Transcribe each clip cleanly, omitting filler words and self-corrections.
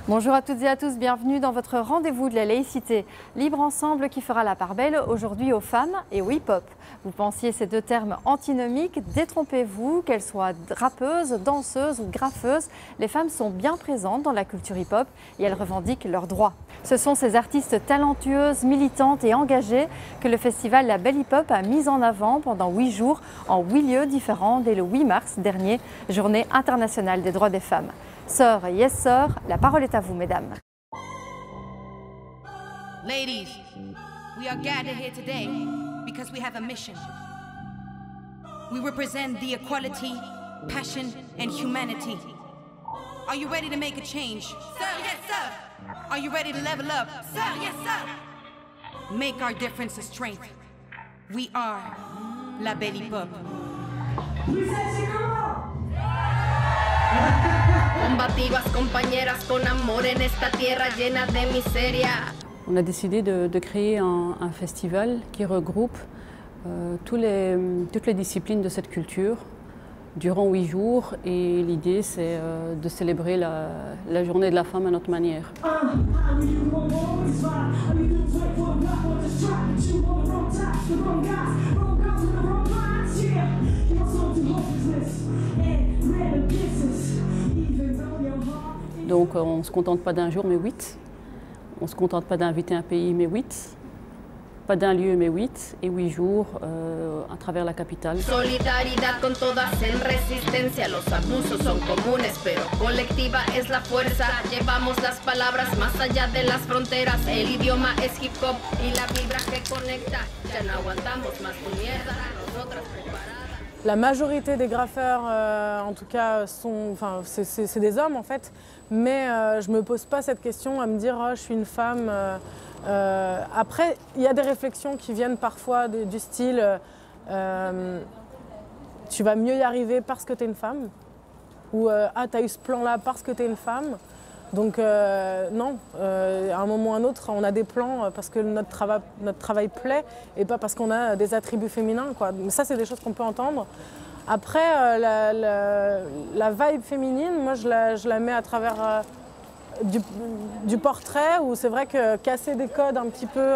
Bonjour à toutes et à tous, bienvenue dans votre rendez-vous de la laïcité. Libre ensemble qui fera la part belle aujourd'hui aux femmes et au hip-hop. Vous pensiez ces deux termes antinomiques, détrompez-vous, qu'elles soient rappeuses, danseuses ou graffeuses, les femmes sont bien présentes dans la culture hip-hop et elles revendiquent leurs droits. Ce sont ces artistes talentueuses, militantes et engagées que le festival La Belle Hip-Hop a mis en avant pendant 8 jours en 8 lieux différents dès le 8 mars dernier, journée internationale des droits des femmes. Sœurs, yes sœurs, la parole est à vous, mesdames. Ladies, we are gathered here today because we have a mission. We represent the equality, passion, and humanity. Are you ready to make a change? Sir, yes, sir. Are you ready to level up? Sir, yes, sir. Make our difference a strength. We are La Belle Hip-Hop. Combativas compañeras con amor en esta tierra llena de miseria. On a décidé de créer un festival qui regroupe toutes les disciplines de cette culture durant 8 jours et l'idée c'est de célébrer la journée de la femme à notre manière. Donc on ne se contente pas d'un jour mais 8. On ne se contente pas d'inviter un pays mais 8. Pas d'un lieu mais 8 et 8 jours à travers la capitale. Solidaridad con todas en resistencia. Los abusos son comunes pero colectiva es la fuerza. Llevamos las palabras más allá de las fronteras. El idioma es hip hop y la vibra que conecta. Ya no aguantamos más tu mierda. Nosotras preparadas. La majorité des graffeurs, en tout cas, c'est des hommes en fait. Mais je ne me pose pas cette question à me dire oh, je suis une femme. Après, il y a des réflexions qui viennent parfois du style tu vas mieux y arriver parce que tu es une femme ou ah, tu as eu ce plan-là parce que tu es une femme. Donc non, à un moment ou à un autre, on a des plans parce que notre travail plaît et pas parce qu'on a des attributs féminins, quoi. Mais ça, c'est des choses qu'on peut entendre. Après, la vibe féminine, moi, je la mets à travers du portrait où c'est vrai que casser des codes un petit peu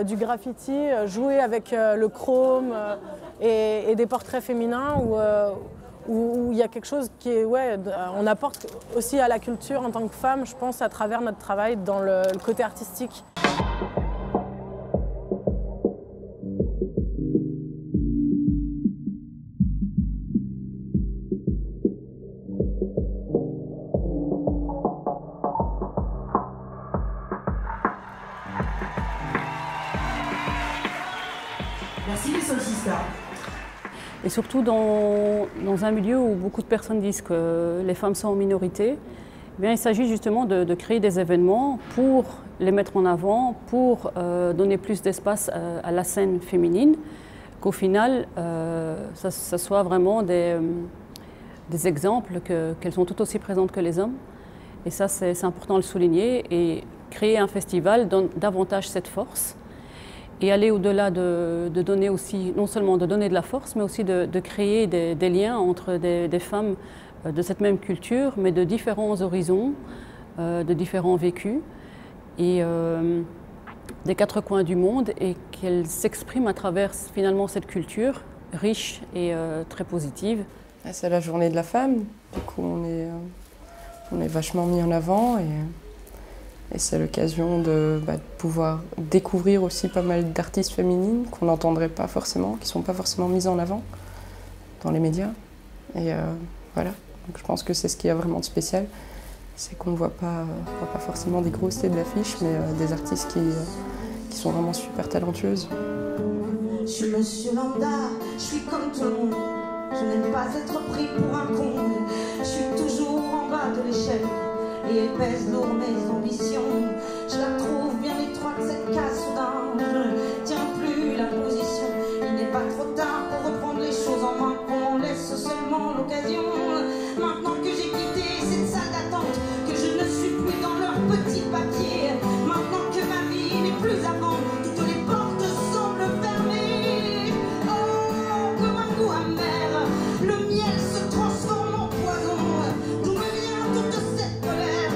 du graffiti, jouer avec le chrome et des portraits féminins où il y a quelque chose qui est, ouais, on apporte aussi à la culture en tant que femme, je pense, à travers notre travail dans le côté artistique. Merci les Soul Sisters. Et surtout dans un milieu où beaucoup de personnes disent que les femmes sont en minorité, eh bien, il s'agit justement de créer des événements pour les mettre en avant, pour donner plus d'espace à la scène féminine, qu'au final, ça soit vraiment des exemples qu'elles sont tout aussi présentes que les hommes. Et ça, c'est important de le souligner. Et créer un festival donne davantage cette force. Et aller au-delà de donner aussi, non seulement de donner de la force, mais aussi de créer des liens entre des femmes de cette même culture, mais de différents horizons, de différents vécus, et des 4 coins du monde, et qu'elles s'expriment à travers finalement cette culture riche et très positive. C'est la journée de la femme, du coup on est vachement mis en avant. Et c'est l'occasion de pouvoir découvrir aussi pas mal d'artistes féminines qu'on n'entendrait pas forcément, qui ne sont pas forcément mises en avant dans les médias. Et voilà, donc je pense que c'est ce qu'il y a vraiment de spécial, c'est qu'on ne voit pas forcément des grosses têtes d'affiche, mais des artistes qui sont vraiment super talentueuses. Je suis monsieur lambda, je suis comme tout le monde. Je n'aime pas être pris pour un con. Je suis toujours en bas de l'échelle. Et elle pèse lourd mes ambitions. Je la trouve bien étroite cette case soudain. Je tiens plus la position. Il n'est pas trop tard pour reprendre les choses en main. Qu'on laisse seulement l'occasion. Maintenant que j'ai quitté cette salle d'attente, que je ne suis plus dans leur petit papier. Maintenant que ma vie n'est plus avant, toutes les portes semblent fermées. Oh, comme un goût amer, le miel se transforme en poison. D'où me vient toute cette colère?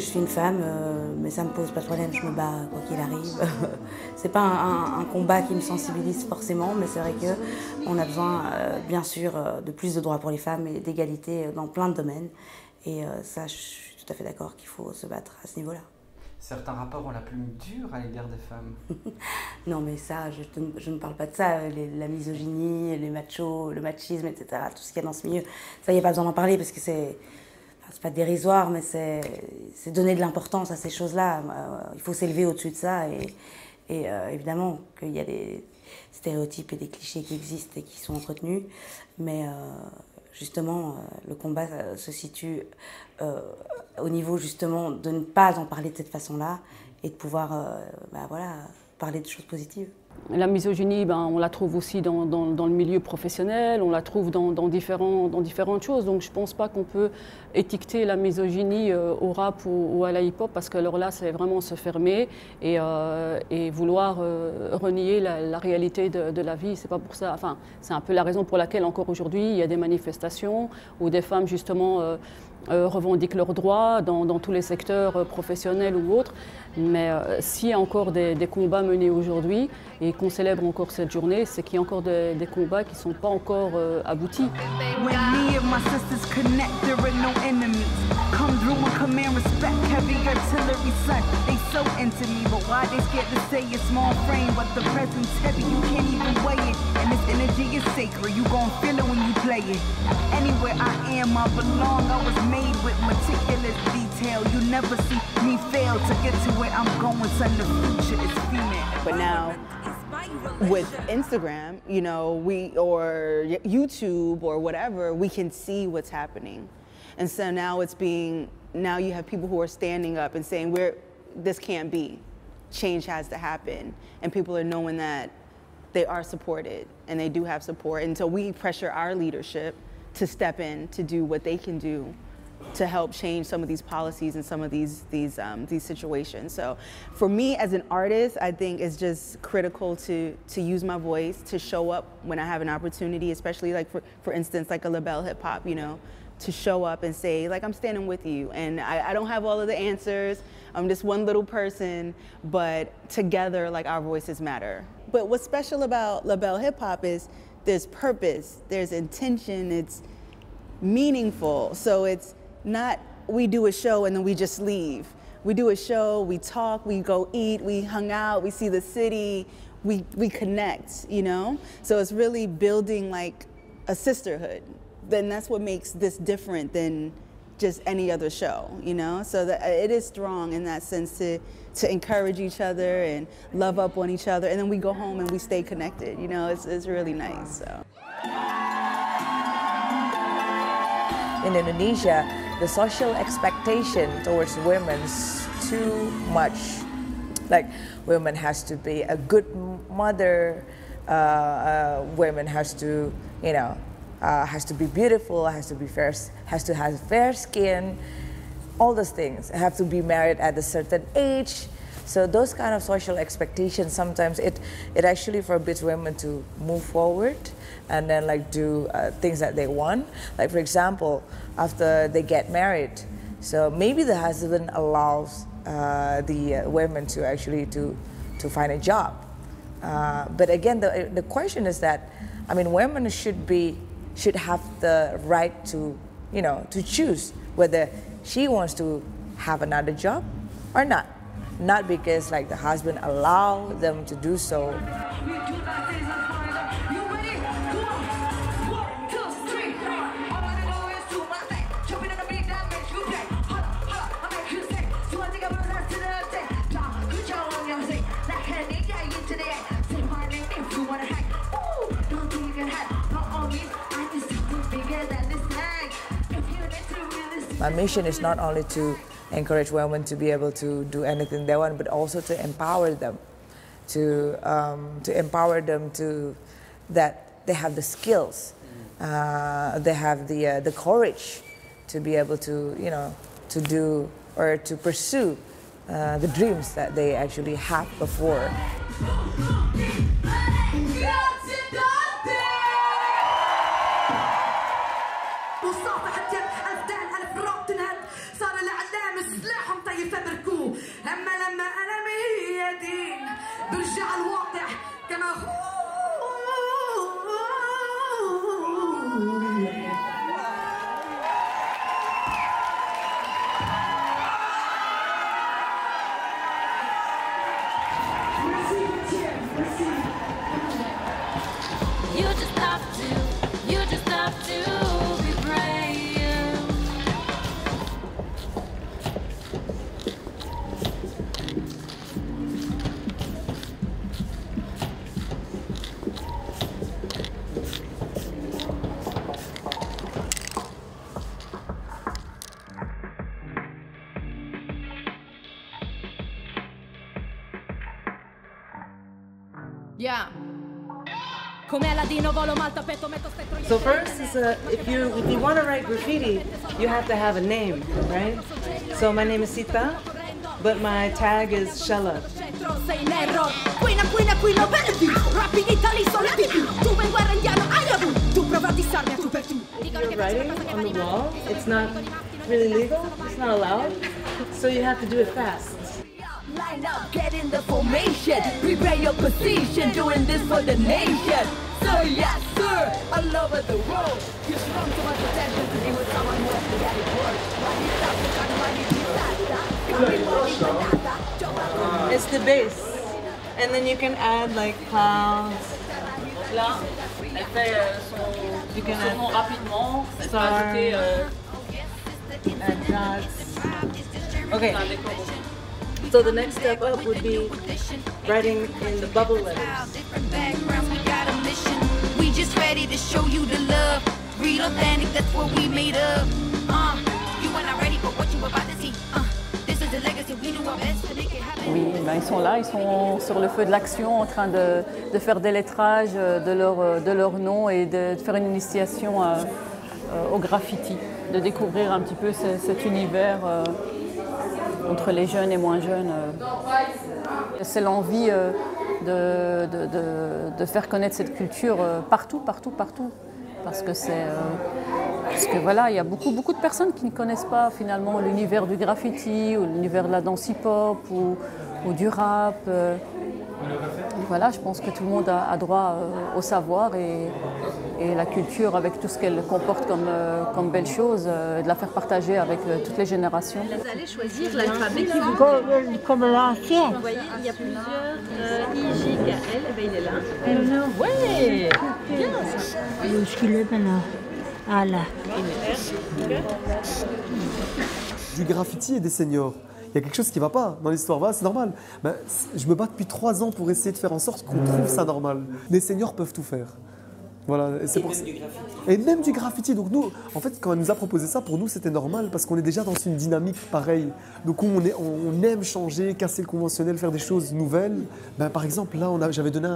suis une femme, mais ça me pose pas de problème, je me bats quoi qu'il arrive. C'est pas un combat qui me sensibilise forcément, mais c'est vrai qu'on a besoin, bien sûr, de plus de droits pour les femmes et d'égalité dans plein de domaines. Et ça, je suis tout à fait d'accord qu'il faut se battre à ce niveau-là. Certains rapports ont la plume dure à l'égard des femmes. Non, mais ça, je ne parle pas de ça. La misogynie, les machos, le machisme, etc. Tout ce qu'il y a dans ce milieu. Ça, il n'y a pas besoin d'en parler parce que c'est pas dérisoire, mais c'est donner de l'importance à ces choses-là. Il faut s'élever au-dessus de ça. Et évidemment qu'il y a des stéréotypes et des clichés qui existent et qui sont entretenus. Mais justement, le combat se situe au niveau justement de ne pas en parler de cette façon-là et de pouvoir voilà, parler de choses positives. La misogynie, on la trouve aussi dans le milieu professionnel, on la trouve dans différentes choses. Donc je ne pense pas qu'on peut étiqueter la misogynie au rap ou à la hip-hop, parce que alors là, c'est vraiment se fermer et vouloir renier la réalité de la vie. C'est pas pour ça. Enfin, c'est un peu la raison pour laquelle encore aujourd'hui, il y a des manifestations où des femmes justement revendiquent leurs droits dans tous les secteurs professionnels ou autres. Mais s'il y a encore des combats menés aujourd'hui et qu'on célèbre encore cette journée, c'est qu'il y a encore des combats qui ne sont pas encore aboutis. But now, with Instagram, you know, or YouTube or whatever, we can see what's happening. And so now now you have people who are standing up and saying, this can't be. Change has to happen. And people are knowing that they are supported and they do have support. And so we pressure our leadership to step in to do what they can do to help change some of these policies and some of these situations. So for me as an artist, I think it's just critical to use my voice, to show up when I have an opportunity, especially like for instance, like a LaBelle Hip Hop, you know, to show up and say, like, I'm standing with you. And I don't have all of the answers. I'm just one little person, but together, like, our voices matter. But what's special about LaBelle Hip Hop is there's purpose, there's intention, it's meaningful. So it's not we do a show and then we just leave. We do a show, we talk, we go eat, we hung out, we see the city, we connect, you know? So it's really building like a sisterhood. Then that's what makes this different than just any other show, you know? So that it is strong in that sense to encourage each other and love up on each other, and then we go home and we stay connected, you know? It's really nice, so. In Indonesia, the social expectation towards women is too much. Like, women has to be a good mother, women has to, you know, has to be beautiful, has to have fair skin, all those things. Have to be married at a certain age. So those kind of social expectations, sometimes it actually forbids women to move forward and then like do things that they want. Like, for example, after they get married, so maybe the husband allows the women to actually to find a job. But again, the question is that, I mean, women should have the right to, you know, to choose whether she wants to have another job or not. Not because like the husband allow them to do so. My mission is not only to encourage women to be able to do anything they want, but also to empower them, to empower them to that they have the skills, they have the courage to be able to, you know, to do or to pursue the dreams that they actually had before. Yeah. So first is if you want to write graffiti, you have to have a name, right? So my name is Sita, but my tag is Shella. You're writing on the wall. It's not really legal. It's not allowed. So you have to do it fast. Line up, get in the formation, prepare your position, doing this for the nation. So yes, sir, all over the road. You strong too much attention to be with someone who actually got it work. It's the base, and then you can add like clouds. Là, elle fait son nom rapidement. Elle va ajouter Okay. So the next step up would be writing in the bubble letters. We just ready to show you the love. Real authentic, that's what we made of. You are not ready for what you about to see. This is the legacy, we do our best to make it happen. Oui, ben ils sont là, ils sont sur le feu de l'action en train de faire des lettrages de leur nom et de faire une initiation au graffiti, de découvrir un petit peu cet univers entre les jeunes et moins jeunes. C'est l'envie de faire connaître cette culture partout. Parce que voilà, il y a beaucoup de personnes qui ne connaissent pas finalement l'univers du graffiti ou l'univers de la danse hip-hop ou du rap. Voilà, je pense que tout le monde a droit au savoir et la culture avec tout ce qu'elle comporte comme belle chose, de la faire partager avec toutes les générations. Vous allez choisir l'alphabet qui vous comme l'ancien. Vous voyez, il y a plusieurs I, J, K, L, et bien il est là. Ouais, bien ça. Où est-ce qu'il est maintenant? Ah là. Du graffiti et des seniors. Il y a quelque chose qui ne va pas dans l'histoire, voilà, c'est normal. Ben, je me bats depuis 3 ans pour essayer de faire en sorte qu'on trouve ça normal. Les seniors peuvent tout faire. Voilà, et pour... du graffiti. Et même du graffiti. Donc nous, en fait, quand elle nous a proposé ça, pour nous, c'était normal parce qu'on est déjà dans une dynamique pareille. Donc on aime changer, casser le conventionnel, faire des choses nouvelles. Ben, par exemple, là, j'avais donné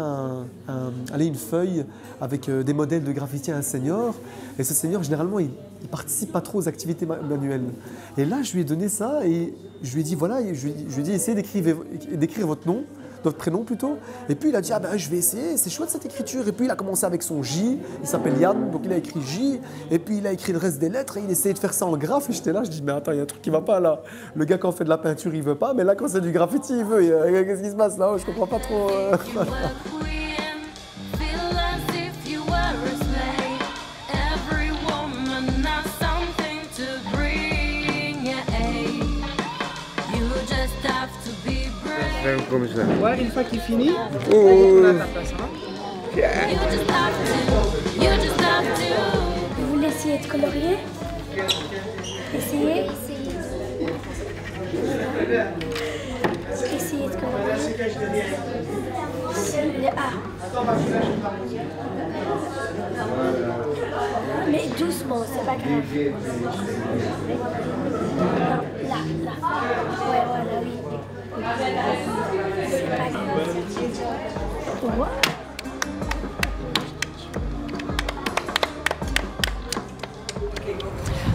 une feuille avec des modèles de graffiti à un senior. Et ce senior, généralement, il ne participe pas trop aux activités manuelles. Et là, je lui ai donné ça et je lui ai dit, voilà, je lui ai dit, essayez d'écrire votre nom. Notre prénom plutôt. Et puis il a dit, ah ben je vais essayer, c'est chouette cette écriture. Et puis il a commencé avec son J, il s'appelle Yann, donc il a écrit J. Et puis il a écrit le reste des lettres et il essayait de faire ça en graphe. Et j'étais là, je dis, mais attends, il y a un truc qui va pas là. Le gars quand on fait de la peinture, il veut pas, mais là quand c'est du graffiti, il veut. Qu'est-ce qui se passe là? Je comprends pas trop. Comme ça. Ouais, une fois qu'il finit, on a ta place. Vous voulez essayer de colorier? Essayez. Essayez de colorier. Le A. Mais doucement, c'est pas grave. Non, là. Ouais, voilà, oui. C'est pas grave.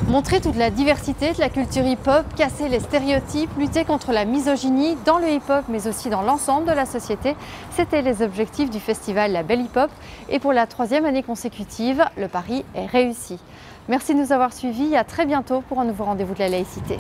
Montrer toute la diversité de la culture hip-hop, casser les stéréotypes, lutter contre la misogynie dans le hip-hop mais aussi dans l'ensemble de la société, c'était les objectifs du festival La Belle Hip-Hop et pour la 3e année consécutive, le pari est réussi. Merci de nous avoir suivis et à très bientôt pour un nouveau rendez-vous de la laïcité.